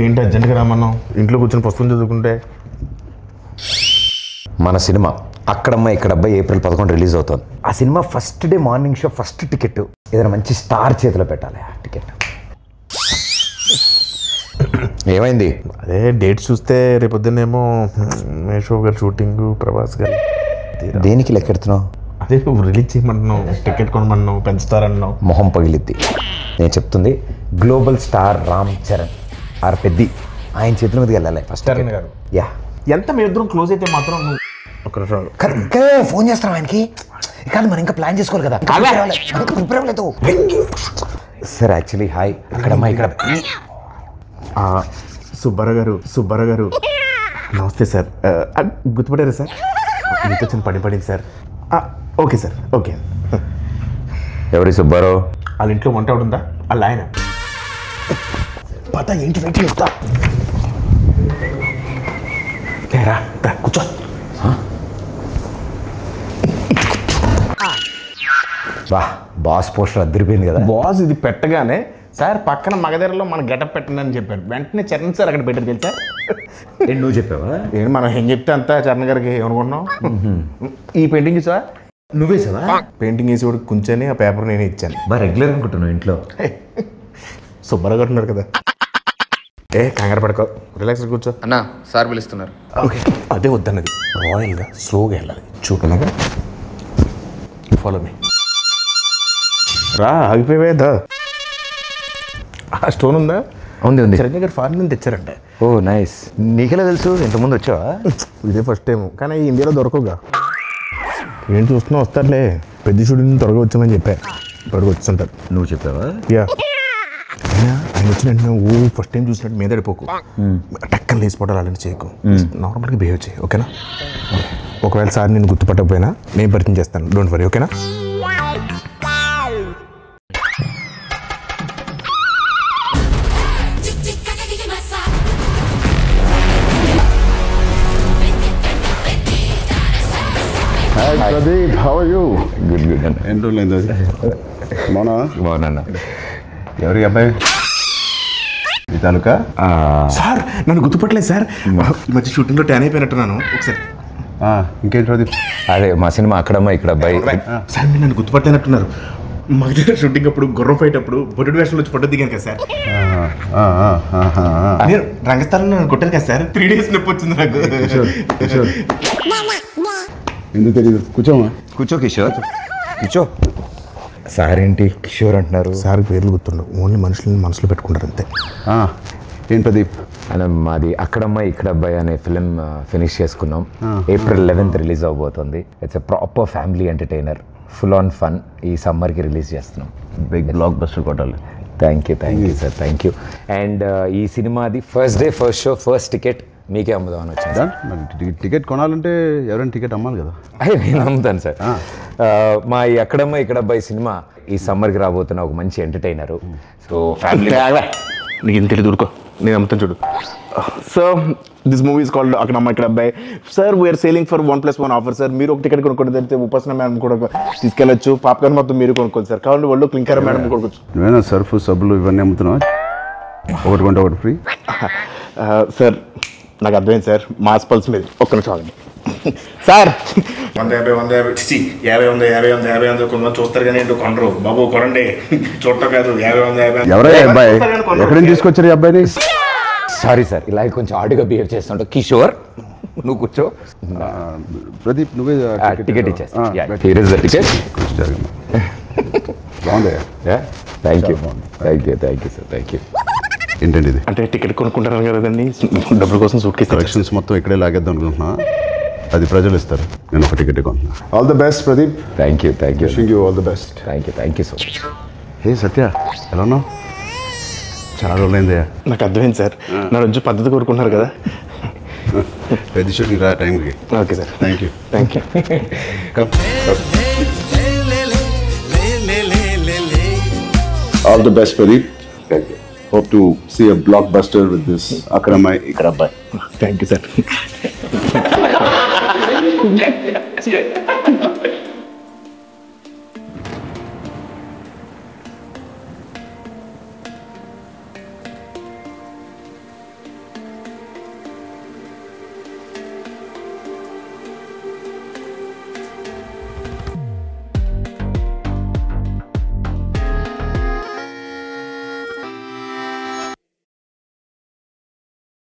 ఏంటి అర్జెంట్గా రామన్నాం? ఇంట్లో కూర్చొని పుస్తకం చదువుకుంటే. మన సినిమా అక్కడమ్మ ఇక్కడబ్బాయి ఏప్రిల్ 11 రిలీజ్ అవుతుంది. ఆ cinema first day morning show first ticket ఏదైనా మంచి స్టార్ చేతిలో పెట్టాలి. ఆ టికెట్ ఏమైంది? అదే డేట్ చూస్తే రేపొద్దునేమో మేషో గారు షూటింగ్, ప్రభాస్ గారు. దేనికి లెక్కెడుతున్నావు? అదే నువ్వు రిలీజ్ చేయమంటున్నావు, టికెట్ కొనమన్నావు, పెంచుతారన్నావు. మొహం పగిలిద్ది. నేను చెప్తుంది గ్లోబల్ స్టార్ రామ్ చరణ్ ఆర్ పెద్ది ఆయన చేతుల మీదకి వెళ్ళాలి ఫస్ట్. చరణ్ గారు యా ఎంత మీ ఇద్దరం క్లోజ్ అయితే మాత్రం నువ్వు ఒక ఇంకా ఫోన్ చేస్తాం ఆయనకి. కాదు మనం ఇంకా ప్లాన్ చేసుకోవాలి కదా. ప్రిపేర్ అవ్వలేదు సార్. యాక్చువల్లీ హాయ్ అక్కడమ్మా ఇక్కడ సుబ్బారావు గారు నమస్తే సార్. గుర్తుపడారా సార్? మీతో చిన్న పడింది సార్. Okay sir, okay. ఎవరి సుబ్బారావు? వాళ్ళ ఇంట్లో వంట ఉందా? వాళ్ళ ఆయన పత ఏంటి వెయిట్ చేస్తా కూర్చో. బాస్ పోస్టర్ అద్దరిపోయింది కదా. బాస్ ఇది పెట్టగానే సార్ పక్కన మగధరలో మన గెటప్ పెట్టండి అని చెప్పారు. వెంటనే చరణ్ సార్ అక్కడ పెట్టారు తెలుసా? నువ్వు చెప్పావా? ఏంటి మనం ఏం చెప్తే అంతా చరణ్ గారికి ఏమనుకుంటున్నాం. ఈ పెయింటింగ్ చూసావా? నువ్వే సార్ పెయింటింగ్ వేసి కూడా కూర్చొని ఆ పేపర్ నేనే ఇచ్చాను. బాగా రెగ్యులర్ అనుకుంటున్నావు ఇంట్లో. సుబ్బారావు గారు ఉన్నారు కదా. కంగారు పడుకో, రిలాక్స్ కూర్చో. అన్నా సార్ పిలుస్తున్నారు. ఓకే అదే వద్దన్నది. రాయల్గా స్లోగా వెళ్ళాలి. చూపలాగా ఫాలో మీ. రా ఆగిపోయేదా? స్టోన్ ఉందా? ఉంది. చిరంజీవి గారు ఫారెన్ నుంచి తెచ్చారంట. ఓ నైస్. నీకెలా తెలుసు? ఇంతకుముందు వచ్చావా? ఇదే ఫస్ట్ టైం, కానీ ఇండియాలో దొరకవుగా. ఏం చూస్తున్నా వస్తారులే. పెద్ద షూటింగ్ త్వరగా వచ్చామని చెప్పా. ఇప్పటికి వచ్చుంటారు. నువ్వు చెప్పావా? యా. ఆయన వచ్చిన వెంటనే ఫస్ట్ టైం చూసినట్టు మీద పడిపోకు. టక్కన లేచిపోవడాలు అలాంటి చేయకు. నార్మల్గా బిహేవ్ చేయి, ఓకేనా? ఒకవేళ సార్ నేను గుర్తుపట్టకపోయినా నేను పరిచయం చేస్తాను. డోంట్ వరీ, ఓకేనా? Pradeep, how are you? Good good అన్న. ఎన్ని రోజులైంది అది? బాగున్నా. ఎవరి అబ్బాయి? ఈ తాలూకా? సార్ నన్ను గుర్తుపట్టలేదు సార్. ఈ మధ్య షూటింగ్లో ట్యాన్ అయిపోయినట్టున్నాను. ఒకసారి ఇంకేంటి ప్రదీప్? అదే మా సినిమా అక్కడమ్మా ఇక్కడ అబ్బాయి. సార్ మీరు నన్ను గుర్తుపట్టేనట్టున్నారు. మా దగ్గర షూటింగ్ అప్పుడు గుర్రం ఫైట్ అప్పుడు బొడ్డు వేషంలో వచ్చి పడ్డ దిగాను కదా సార్. నేను రంగస్థలంలో నన్ను కొట్టాను కదా సార్. 3 days నొప్పి వచ్చింది నాకు. ఎందుకు తెలియదు? కూర్చోమా. కూర్చో కిషోర్, కూర్చో. సార్ ఏంటి కిషోర్ అంటున్నారు? సార్ పేర్లు గుర్తుండవు, ఓన్లీ మనుషులని మనసులో పెట్టుకుంటారు అంతే. ఏం ప్రదీప్? అలా మాది అక్కడమ్మాయి ఇక్కడ అబ్బాయి అనే ఫిలిం ఫినిష్ చేసుకున్నాం. ఏప్రిల్ 11th రిలీజ్ అవబోతుంది. It's a proper family entertainer, full on fun. ఈ సమ్మర్కి రిలీజ్ చేస్తున్నాం. బిగ్ బ్లాక్ బస్టర్ కొట్టాలి. Thank you sir, thank you. And ఈ సినిమాది first day first show first ticket మీకే అమ్ముదామని వచ్చింది. మరి టికెట్ కొనాలంటే ఎవరైనా టికెట్ అమ్మాలి కదా. నేను అమ్ముతాను సార్. మా ఈ అక్కడమ్మ ఇక్కడ అబ్బాయి సినిమా ఈ సమ్మర్కి రాబోతున్న ఒక మంచి ఎంటర్టైనరు. సో ఫ్యామిలీ నీకు ఇంత తెలియదు, ఊరుకో. నేను అమ్ముతాను చూడు. So this movie is called Akkadamma Ikkada Abbayi. Sir we are selling for 1+1 offer sir. మీరు ఒక టికెట్ కొనుక్కోండి, తెలిస్తే ఉపాసన మేడం కూడా తీసుకెళ్ళచ్చు. పాప్కార్న్ మొత్తం మీరు కొనుక్కోండి సార్. కావాలి వాళ్ళు క్లింకర్ మేడం కొనుక్కోవచ్చు. నువ్వేనా సర్ఫ్ సబ్బులు ఇవన్నీ అమ్ముతున్నావా? ఒకటి కొంటే ఒకటి ఫ్రీ. సార్ నాకు అర్థమైంది సార్. మాస్ పల్స్ మీద ఒక్క నిమిషం ఆగండి సార్. 150 కొంతమంది చూస్తారు కానీ ఏంటో కొనరు. బాబు కొనండి, చూడటం కాదు. 50 ఎవరైనా అబ్బాయి ఎక్కడి నుంచి తీసుకొచ్చారు ఈ అబ్బాయిని? సారీ సార్, ఇలాగే కొంచెం ఆడుగా బిహేవ్ చేస్తుంటా. కిషోర్ నువ్వు కూర్చో. ప్రదీప్ నువ్వే టికెట్ ఇచ్చేస్తా. Here is the ticket. బాగుంది. Thank you sir, thank you. ఏంటండి ఇది? అంటే టికెట్ కొనుక్కుంటారు కదండి, డబ్బుల కోసం సూట్ కేసు కలెక్షన్స్ మొత్తం ఇక్కడే లాగేద్దాం అనుకుంటున్నా. అది ప్రజలు ఇస్తారు, నేను ఒక టికెట్ కొంటున్నా. All the best Pradeep. Thank you wishing you all the best. Thank you so much. Hey Satya, ఎలా ఉన్నావు? చాలా రోజులైందయ్యా. నాకు అర్థమైంది సార్. నా రోజు పద్ధతి కోరుకుంటున్నారు కదా. పెద్ద షూటింగ్ రా టైంకి. Okay sir, thank you. All the best, Pradeep. Thank you. Hope to see a blockbuster with this Akramai Ikrabbai. Thank you, sir.